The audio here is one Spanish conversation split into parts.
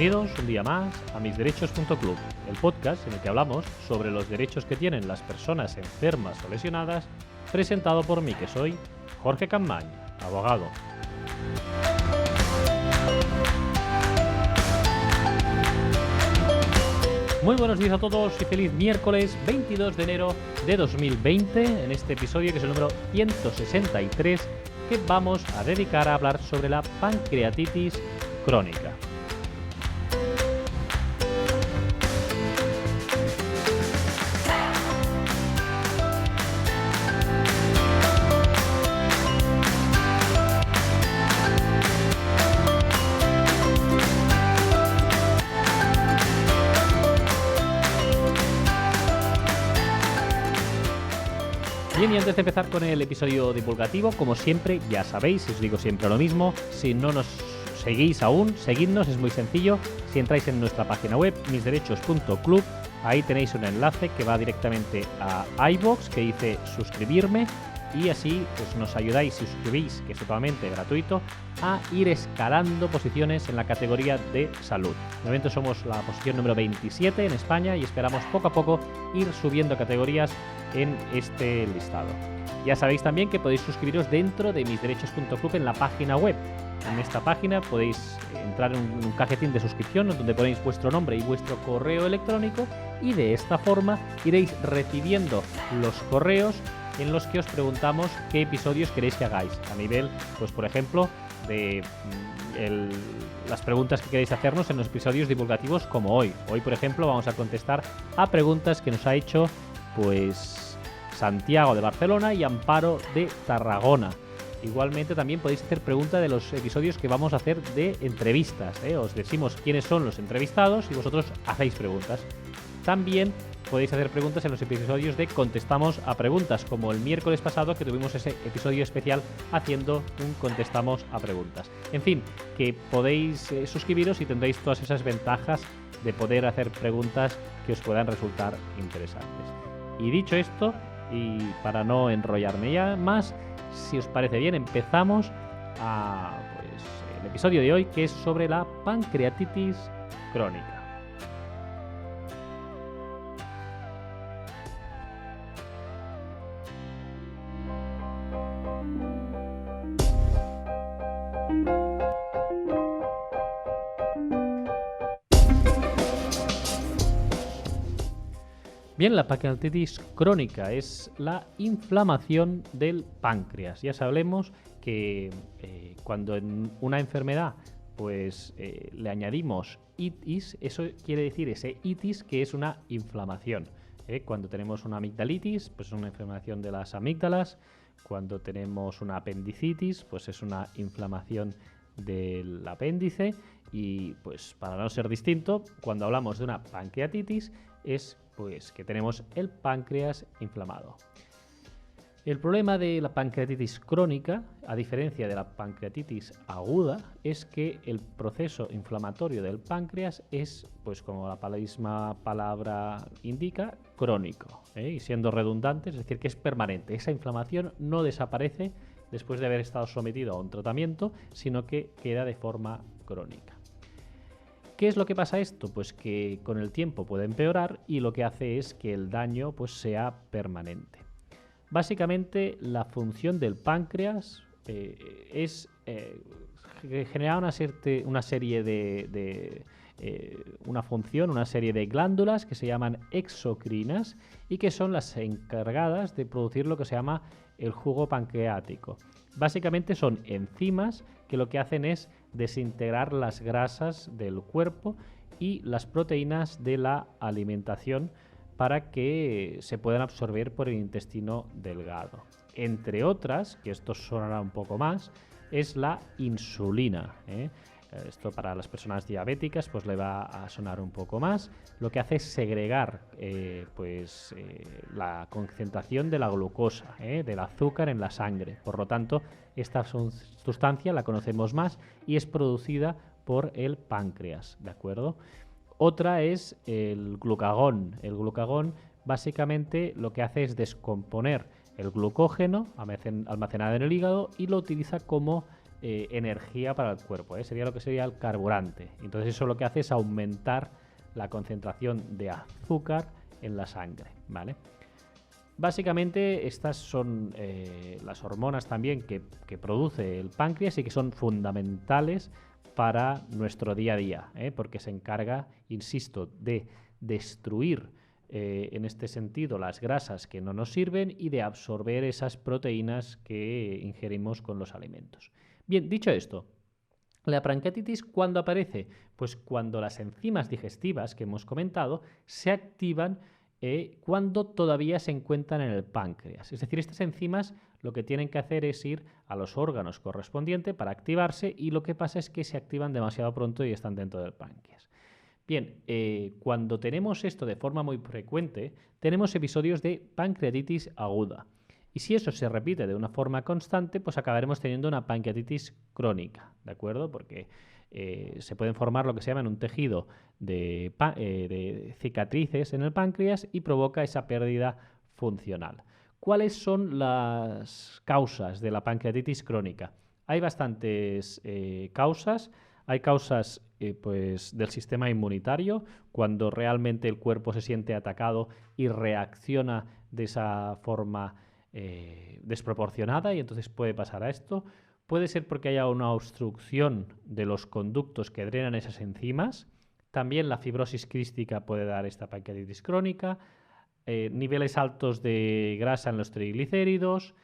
Bienvenidos un día más a misderechos.club, el podcast en el que hablamos sobre los derechos que tienen las personas enfermas o lesionadas, presentado por mí, que soy Jorge Campmany, abogado. Muy buenos días a todos y feliz miércoles 22 de enero de 2020, en este episodio que es el número 163, que vamos a dedicar a hablar sobre la pancreatitis crónica. Bien, y antes de empezar con el episodio divulgativo, como siempre, ya sabéis, os digo siempre lo mismo, si no nos seguís aún, seguidnos, es muy sencillo. Si entráis en nuestra página web, misderechos.club, ahí tenéis un enlace que va directamente a iVoox, que dice suscribirme, y así pues nos ayudáis, si suscribís, que es totalmente gratuito, a ir escalando posiciones en la categoría de salud. De momento somos la posición número 27 en España y esperamos poco a poco ir subiendo categorías en este listado. Ya sabéis también que podéis suscribiros dentro de misderechos.club en la página web. En esta página podéis entrar en un cajetín de suscripción donde ponéis vuestro nombre y vuestro correo electrónico, y de esta forma iréis recibiendo los correos en los que os preguntamos qué episodios queréis que hagáis, a nivel, pues por ejemplo, de las preguntas que queréis hacernos en los episodios divulgativos como hoy. Hoy, por ejemplo, vamos a contestar a preguntas que nos ha hecho pues Santiago de Barcelona y Amparo de Tarragona. Igualmente también podéis hacer preguntas de los episodios que vamos a hacer de entrevistas, Os decimos quiénes son los entrevistados y vosotros hacéis preguntas. También podéis hacer preguntas en los episodios de Contestamos a Preguntas, como el miércoles pasado que tuvimos ese episodio especial haciendo un Contestamos a Preguntas. En fin, que podéis suscribiros y tendréis todas esas ventajas de poder hacer preguntas que os puedan resultar interesantes. Y dicho esto, y para no enrollarme ya más, si os parece bien, empezamos el episodio de hoy, que es sobre la pancreatitis crónica. Bien, la pancreatitis crónica es la inflamación del páncreas. Ya sabemos que cuando en una enfermedad pues le añadimos itis, eso quiere decir ese itis que es una inflamación. Cuando tenemos una amigdalitis, pues es una inflamación de las amígdalas. Cuando tenemos una apendicitis, pues es una inflamación del apéndice. Y pues para no ser distinto, cuando hablamos de una pancreatitis es pues que tenemos el páncreas inflamado. El problema de la pancreatitis crónica, a diferencia de la pancreatitis aguda, es que el proceso inflamatorio del páncreas es, pues como la misma palabra indica, crónico, y siendo redundante, es decir, que es permanente. Esa inflamación no desaparece después de haber estado sometido a un tratamiento, sino que queda de forma crónica. ¿Qué es lo que pasa esto? Pues que con el tiempo puede empeorar y lo que hace es que el daño pues sea permanente. Básicamente la función del páncreas es generar una serie de glándulas que se llaman exocrinas y que son las encargadas de producir lo que se llama el jugo pancreático. Básicamente son enzimas que lo que hacen es desintegrar las grasas del cuerpo y las proteínas de la alimentación para que se puedan absorber por el intestino delgado. Entre otras, que esto sonará un poco más, es la insulina. Esto para las personas diabéticas pues le va a sonar un poco más. Lo que hace es segregar la concentración de la glucosa, del azúcar en la sangre. Por lo tanto, esta sustancia la conocemos más y es producida por el páncreas, ¿de acuerdo? Otra es el glucagón. El glucagón básicamente lo que hace es descomponer el glucógeno almacenado en el hígado y lo utiliza como energía para el cuerpo, sería lo que sería el carburante. Entonces eso lo que hace es aumentar la concentración de azúcar en la sangre, ¿vale? Básicamente estas son las hormonas también que produce el páncreas y que son fundamentales para nuestro día a día, porque se encarga, insisto, de destruir en este sentido las grasas que no nos sirven y de absorber esas proteínas que ingerimos con los alimentos. Bien, dicho esto, la pancreatitis, ¿cuándo aparece? Pues cuando las enzimas digestivas que hemos comentado se activan cuando todavía se encuentran en el páncreas. Es decir, estas enzimas lo que tienen que hacer es ir a los órganos correspondientes para activarse y lo que pasa es que se activan demasiado pronto y están dentro del páncreas. Bien, cuando tenemos esto de forma muy frecuente, tenemos episodios de pancreatitis aguda. Y si eso se repite de una forma constante, pues acabaremos teniendo una pancreatitis crónica, ¿de acuerdo? Porque se pueden formar lo que se llama un tejido de cicatrices en el páncreas y provoca esa pérdida funcional. ¿Cuáles son las causas de la pancreatitis crónica? Hay bastantes causas. Hay causas pues, del sistema inmunitario, cuando realmente el cuerpo se siente atacado y reacciona de esa forma desproporcionada y entonces puede pasar a esto. Puede ser porque haya una obstrucción de los conductos que drenan esas enzimas. También la fibrosis quística puede dar esta pancreatitis crónica. Niveles altos de grasa en los triglicéridos.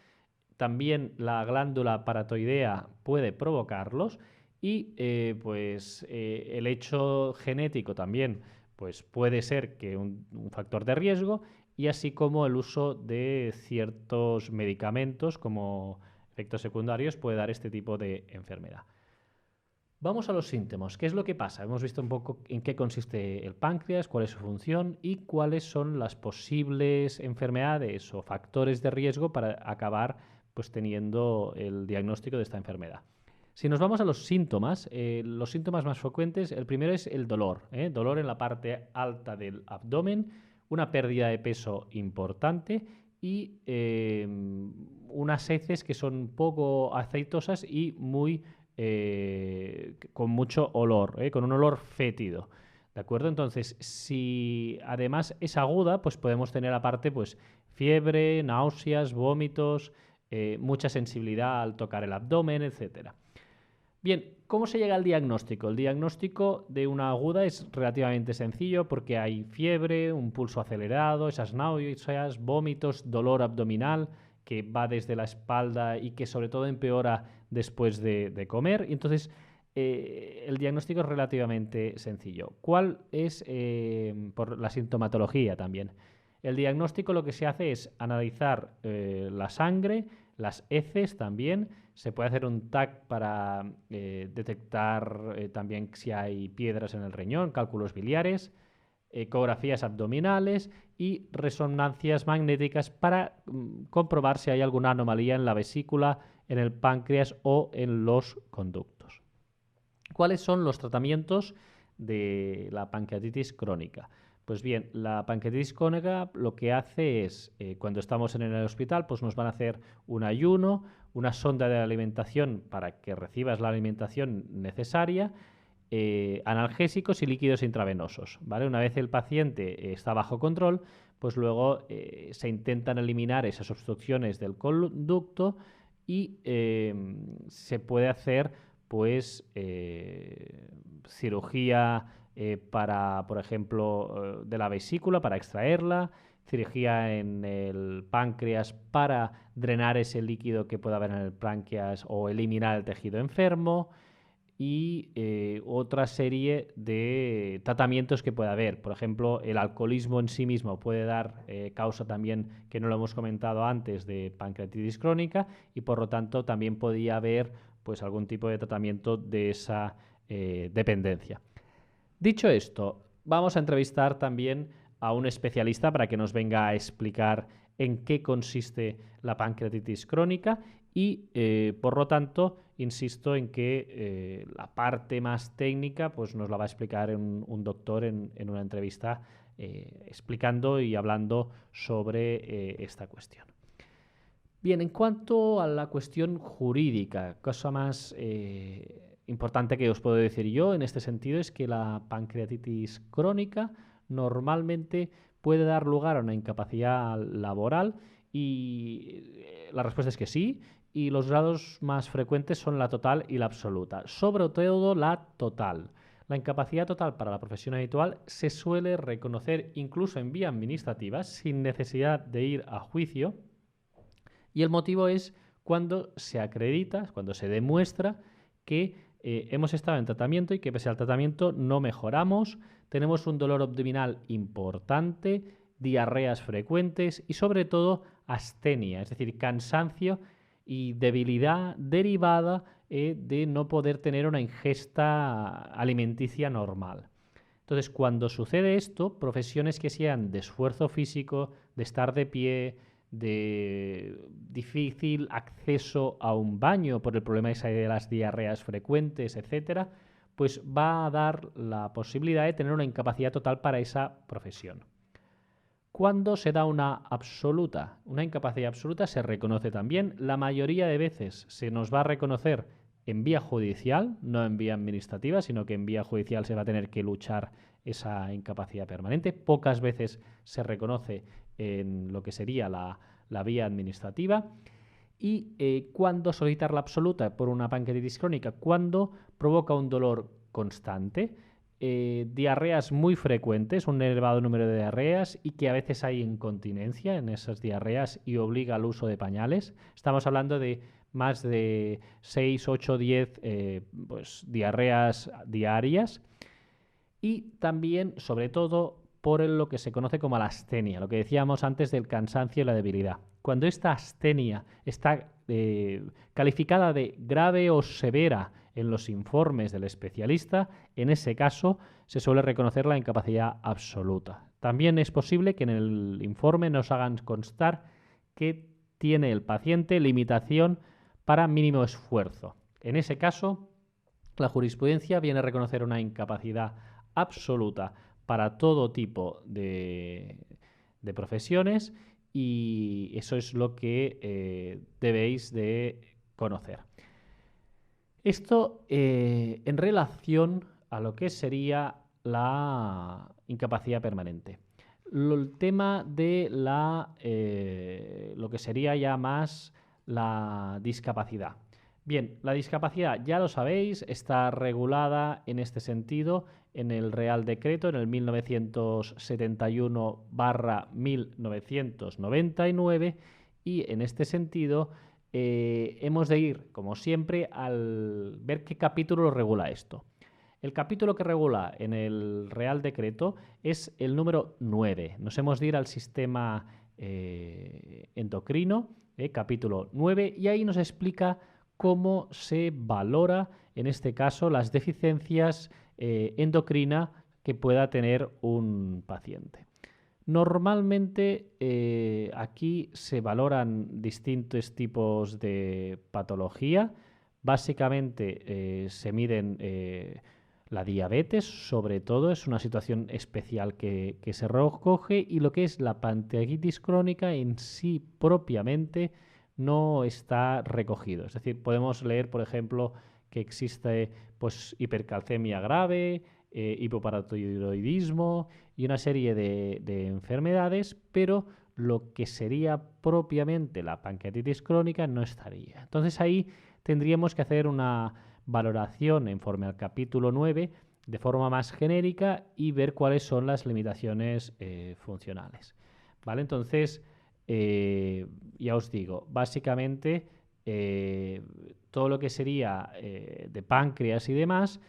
También la glándula paratoidea puede provocarlos. Y el hecho genético también pues puede ser que un factor de riesgo, y así como el uso de ciertos medicamentos como efectos secundarios puede dar este tipo de enfermedad. Vamos a los síntomas. ¿Qué es lo que pasa? Hemos visto un poco en qué consiste el páncreas, cuál es su función y cuáles son las posibles enfermedades o factores de riesgo para acabar pues, teniendo el diagnóstico de esta enfermedad. Si nos vamos a los síntomas más frecuentes, el primero es el dolor. Dolor en la parte alta del abdomen, una pérdida de peso importante y unas heces que son poco aceitosas y con mucho olor, con un olor fétido. ¿De acuerdo? Entonces, si además es aguda, pues podemos tener aparte pues, fiebre, náuseas, vómitos, mucha sensibilidad al tocar el abdomen, etcétera. Bien, ¿cómo se llega al diagnóstico? El diagnóstico de una aguda es relativamente sencillo porque hay fiebre, un pulso acelerado, esas náuseas, vómitos, dolor abdominal que va desde la espalda y que sobre todo empeora después de comer. Y entonces el diagnóstico es relativamente sencillo. ¿Cuál es por la sintomatología también? El diagnóstico lo que se hace es analizar la sangre, las heces también. Se puede hacer un TAC para detectar también si hay piedras en el riñón, cálculos biliares, ecografías abdominales y resonancias magnéticas para comprobar si hay alguna anomalía en la vesícula, en el páncreas o en los conductos. ¿Cuáles son los tratamientos de la pancreatitis crónica? Pues bien, la pancreatitis crónica lo que hace es, cuando estamos en el hospital, pues nos van a hacer un ayuno, una sonda de alimentación para que recibas la alimentación necesaria, analgésicos y líquidos intravenosos, ¿vale? Una vez el paciente está bajo control, pues luego se intentan eliminar esas obstrucciones del conducto y se puede hacer pues cirugía para, por ejemplo, de la vesícula para extraerla, cirugía en el páncreas para drenar ese líquido que pueda haber en el páncreas o eliminar el tejido enfermo y otra serie de tratamientos que puede haber. Por ejemplo, el alcoholismo en sí mismo puede dar causa también, que no lo hemos comentado antes, de pancreatitis crónica y por lo tanto también podría haber pues, algún tipo de tratamiento de esa dependencia. Dicho esto, vamos a entrevistar también a un especialista para que nos venga a explicar en qué consiste la pancreatitis crónica y, por lo tanto, insisto en que la parte más técnica pues, nos la va a explicar un doctor en una entrevista explicando y hablando sobre esta cuestión. Bien, en cuanto a la cuestión jurídica, cosa más importante que os puedo decir yo en este sentido es que la pancreatitis crónica normalmente puede dar lugar a una incapacidad laboral y la respuesta es que sí, y los grados más frecuentes son la total y la absoluta, sobre todo la total. La incapacidad total para la profesión habitual se suele reconocer incluso en vía administrativa sin necesidad de ir a juicio. Y el motivo es cuando se acredita, cuando se demuestra que hemos estado en tratamiento y que pese al tratamiento no mejoramos, tenemos un dolor abdominal importante, diarreas frecuentes y sobre todo astenia, es decir, cansancio y debilidad derivada de no poder tener una ingesta alimenticia normal. Entonces, cuando sucede esto, profesiones que sean de esfuerzo físico, de estar de pie, de difícil acceso a un baño por el problema ese de las diarreas frecuentes, etcétera, pues va a dar la posibilidad de tener una incapacidad total para esa profesión. ¿Cuándo se da una absoluta? Una incapacidad absoluta se reconoce también. La mayoría de veces se nos va a reconocer en vía judicial, no en vía administrativa, sino que en vía judicial se va a tener que luchar esa incapacidad permanente. Pocas veces se reconoce en lo que sería la vía administrativa. Y cuándo solicitar la absoluta por una pancreatitis crónica, cuando provoca un dolor constante, diarreas muy frecuentes, un elevado número de diarreas y que a veces hay incontinencia en esas diarreas y obliga al uso de pañales. Estamos hablando de más de 6, 8, 10 pues, diarreas diarias y también, sobre todo, por lo que se conoce como la astenia, lo que decíamos antes del cansancio y la debilidad. Cuando esta astenia está calificada de grave o severa en los informes del especialista, en ese caso se suele reconocer la incapacidad absoluta. También es posible que en el informe nos hagan constar que tiene el paciente limitación para mínimo esfuerzo. En ese caso, la jurisprudencia viene a reconocer una incapacidad absoluta para todo tipo de profesiones y eso es lo que debéis de conocer. Esto en relación a lo que sería la incapacidad permanente. El tema de lo que sería ya más la discapacidad. Bien, la discapacidad, ya lo sabéis, está regulada en este sentido en el Real Decreto, en el 1971/1999, y en este sentido hemos de ir, como siempre, al ver qué capítulo lo regula esto. El capítulo que regula en el Real Decreto es el número 9. Nos hemos de ir al sistema endocrino, capítulo 9, y ahí nos explica cómo se valora, en este caso, las deficiencias endocrinas que pueda tener un paciente. Normalmente aquí se valoran distintos tipos de patología. Básicamente se miden la diabetes, sobre todo, es una situación especial que se recoge, y lo que es la pancreatitis crónica en sí propiamente no está recogido. Es decir, podemos leer, por ejemplo, que existe pues, hipercalcemia grave, hipoparatiroidismo y una serie de enfermedades, pero lo que sería propiamente la pancreatitis crónica no estaría. Entonces ahí tendríamos que hacer una valoración en forma al capítulo 9 de forma más genérica y ver cuáles son las limitaciones funcionales. ¿Vale? Entonces, ya os digo, básicamente todo lo que sería de páncreas y demás,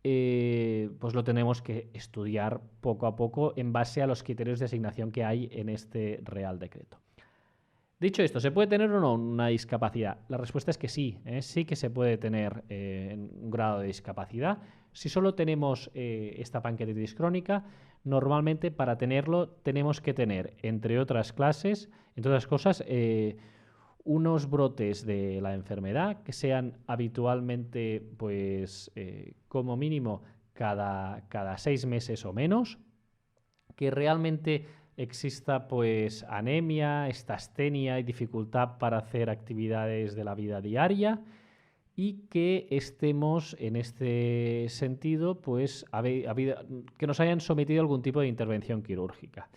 pues lo tenemos que estudiar poco a poco en base a los criterios de asignación que hay en este Real Decreto. Dicho esto, ¿se puede tener o no una discapacidad? La respuesta es que sí, sí que se puede tener un grado de discapacidad. Si solo tenemos esta pancreatitis crónica, normalmente para tenerlo tenemos que tener, entre otras cosas, unos brotes de la enfermedad que sean habitualmente, pues, como mínimo cada 6 meses o menos, que realmente exista pues anemia, estastenia y dificultad para hacer actividades de la vida diaria y que estemos en este sentido pues que nos hayan sometido a algún tipo de intervención quirúrgica.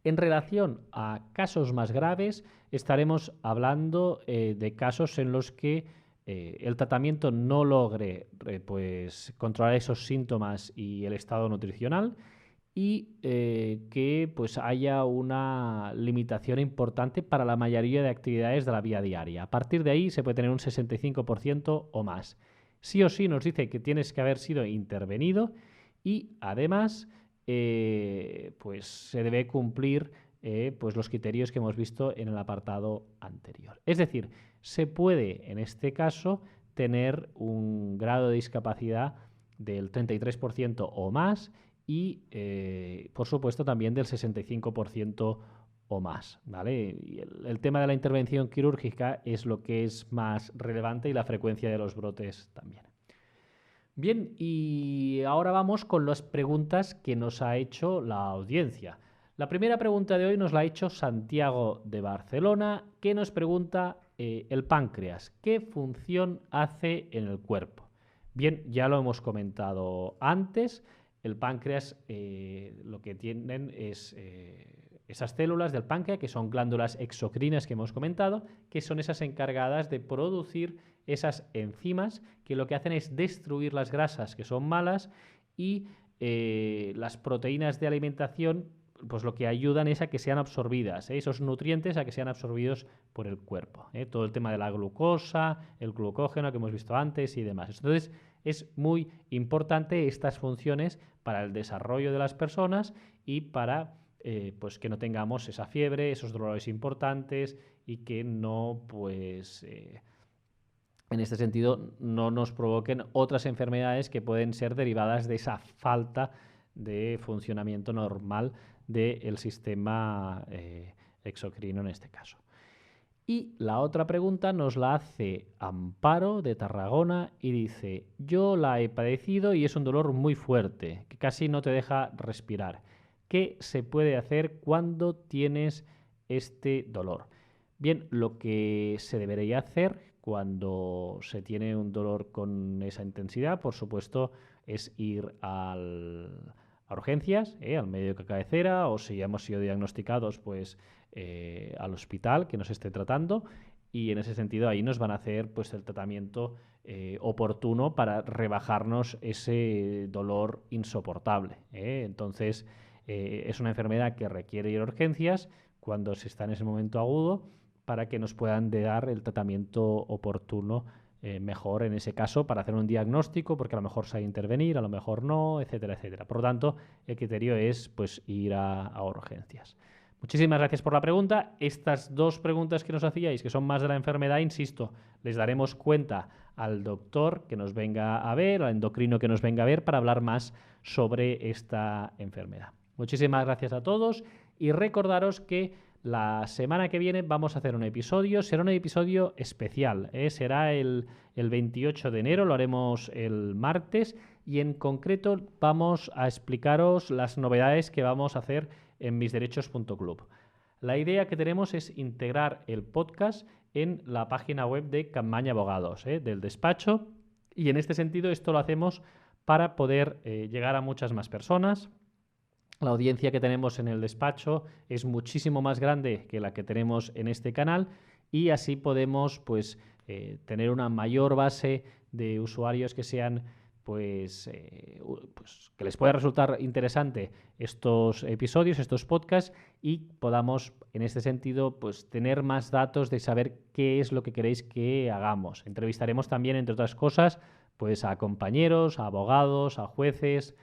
En relación a casos más graves, estaremos hablando de casos en los que el tratamiento no logre pues, controlar esos síntomas y el estado nutricional y que pues, haya una limitación importante para la mayoría de actividades de la vida diaria. A partir de ahí se puede tener un 65% o más. Sí o sí nos dice que tienes que haber sido intervenido y además pues se debe cumplir pues los criterios que hemos visto en el apartado anterior. Es decir, se puede en este caso tener un grado de discapacidad del 33% o más y por supuesto también del 65% o más, ¿vale? Y el tema de la intervención quirúrgica es lo que es más relevante y la frecuencia de los brotes también. Bien, y ahora vamos con las preguntas que nos ha hecho la audiencia. La primera pregunta de hoy nos la ha hecho Santiago de Barcelona, que nos pregunta el páncreas, ¿qué función hace en el cuerpo? Bien, ya lo hemos comentado antes, el páncreas lo que tienen es esas células del páncreas, que son glándulas exocrinas que hemos comentado, que son esas encargadas de producir esas enzimas que lo que hacen es destruir las grasas que son malas y las proteínas de alimentación pues lo que ayudan es a que sean absorbidas, esos nutrientes a que sean absorbidos por el cuerpo. Todo el tema de la glucosa, el glucógeno que hemos visto antes y demás. Entonces es muy importante estas funciones para el desarrollo de las personas y para pues que no tengamos esa fiebre, esos dolores importantes y que no pues en este sentido no nos provoquen otras enfermedades que pueden ser derivadas de esa falta de funcionamiento normal del sistema exocrino en este caso. Y la otra pregunta nos la hace Amparo de Tarragona y dice: yo la he padecido y es un dolor muy fuerte, que casi no te deja respirar. ¿Qué se puede hacer cuando tienes este dolor? Bien, lo que se debería hacer cuando se tiene un dolor con esa intensidad, por supuesto, es ir a urgencias, al médico de cabecera, o si ya hemos sido diagnosticados, pues al hospital que nos esté tratando, y en ese sentido ahí nos van a hacer pues el tratamiento oportuno para rebajarnos ese dolor insoportable. Entonces es una enfermedad que requiere ir a urgencias cuando se está en ese momento agudo para que nos puedan dar el tratamiento oportuno mejor en ese caso para hacer un diagnóstico, porque a lo mejor se ha de intervenir, a lo mejor no, etcétera, etcétera. Por lo tanto, el criterio es pues ir a urgencias. Muchísimas gracias por la pregunta. Estas dos preguntas que nos hacíais, que son más de la enfermedad, insisto, les daremos cuenta al doctor que nos venga a ver, al endocrino que nos venga a ver, para hablar más sobre esta enfermedad. Muchísimas gracias a todos y recordaros que la semana que viene vamos a hacer un episodio, será un episodio especial, será el 28 de enero, lo haremos el martes y en concreto vamos a explicaros las novedades que vamos a hacer en misderechos.club. La idea que tenemos es integrar el podcast en la página web de Campmany Abogados, del despacho, y en este sentido esto lo hacemos para poder llegar a muchas más personas. La audiencia que tenemos en el despacho es muchísimo más grande que la que tenemos en este canal y así podemos pues, tener una mayor base de usuarios que sean pues que les pueda resultar interesante estos episodios, estos podcasts y podamos en este sentido pues tener más datos de saber qué es lo que queréis que hagamos. Entrevistaremos también, entre otras cosas, pues a compañeros, a abogados, a jueces,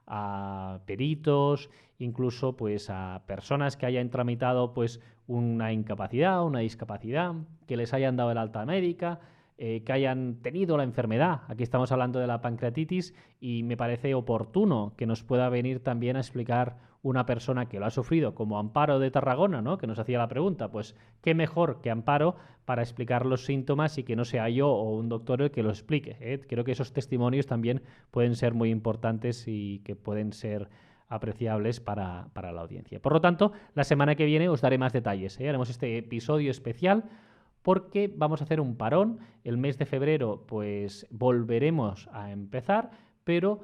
a peritos, incluso pues a personas que hayan tramitado pues una incapacidad, una discapacidad, que les hayan dado el alta médica, que hayan tenido la enfermedad. Aquí estamos hablando de la pancreatitis y me parece oportuno que nos pueda venir también a explicar una persona que lo ha sufrido, como Amparo de Tarragona, ¿no?, que nos hacía la pregunta. Pues qué mejor que Amparo para explicar los síntomas y que no sea yo o un doctor el que lo explique. Creo que esos testimonios también pueden ser muy importantes y que pueden ser apreciables para la audiencia. Por lo tanto, la semana que viene os daré más detalles, ¿eh? Haremos este episodio especial porque vamos a hacer un parón. El mes de febrero pues volveremos a empezar, pero...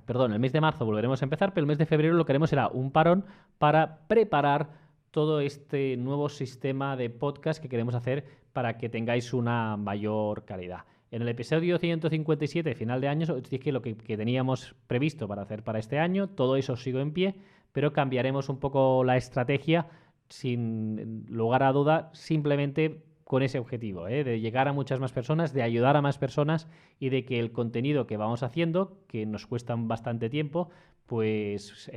Perdón, el mes de marzo volveremos a empezar, pero el mes de febrero lo que haremos será un parón para preparar todo este nuevo sistema de podcast que queremos hacer para que tengáis una mayor calidad. En el episodio 157, final de año, os dije lo que teníamos previsto para hacer para este año. Todo eso sigue en pie, pero cambiaremos un poco la estrategia sin lugar a duda, simplemente con ese objetivo, de llegar a muchas más personas, de ayudar a más personas y de que el contenido que vamos haciendo, que nos cuesta bastante tiempo, pues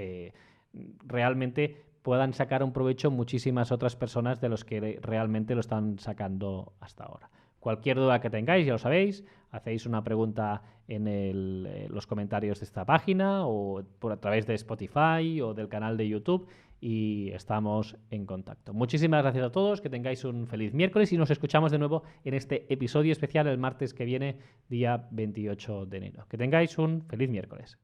realmente puedan sacar un provecho muchísimas otras personas de los que realmente lo están sacando hasta ahora. Cualquier duda que tengáis, ya lo sabéis, hacéis una pregunta en los comentarios de esta página o a través de Spotify o del canal de YouTube y estamos en contacto. Muchísimas gracias a todos, que tengáis un feliz miércoles y nos escuchamos de nuevo en este episodio especial el martes que viene, día 28 de enero. Que tengáis un feliz miércoles.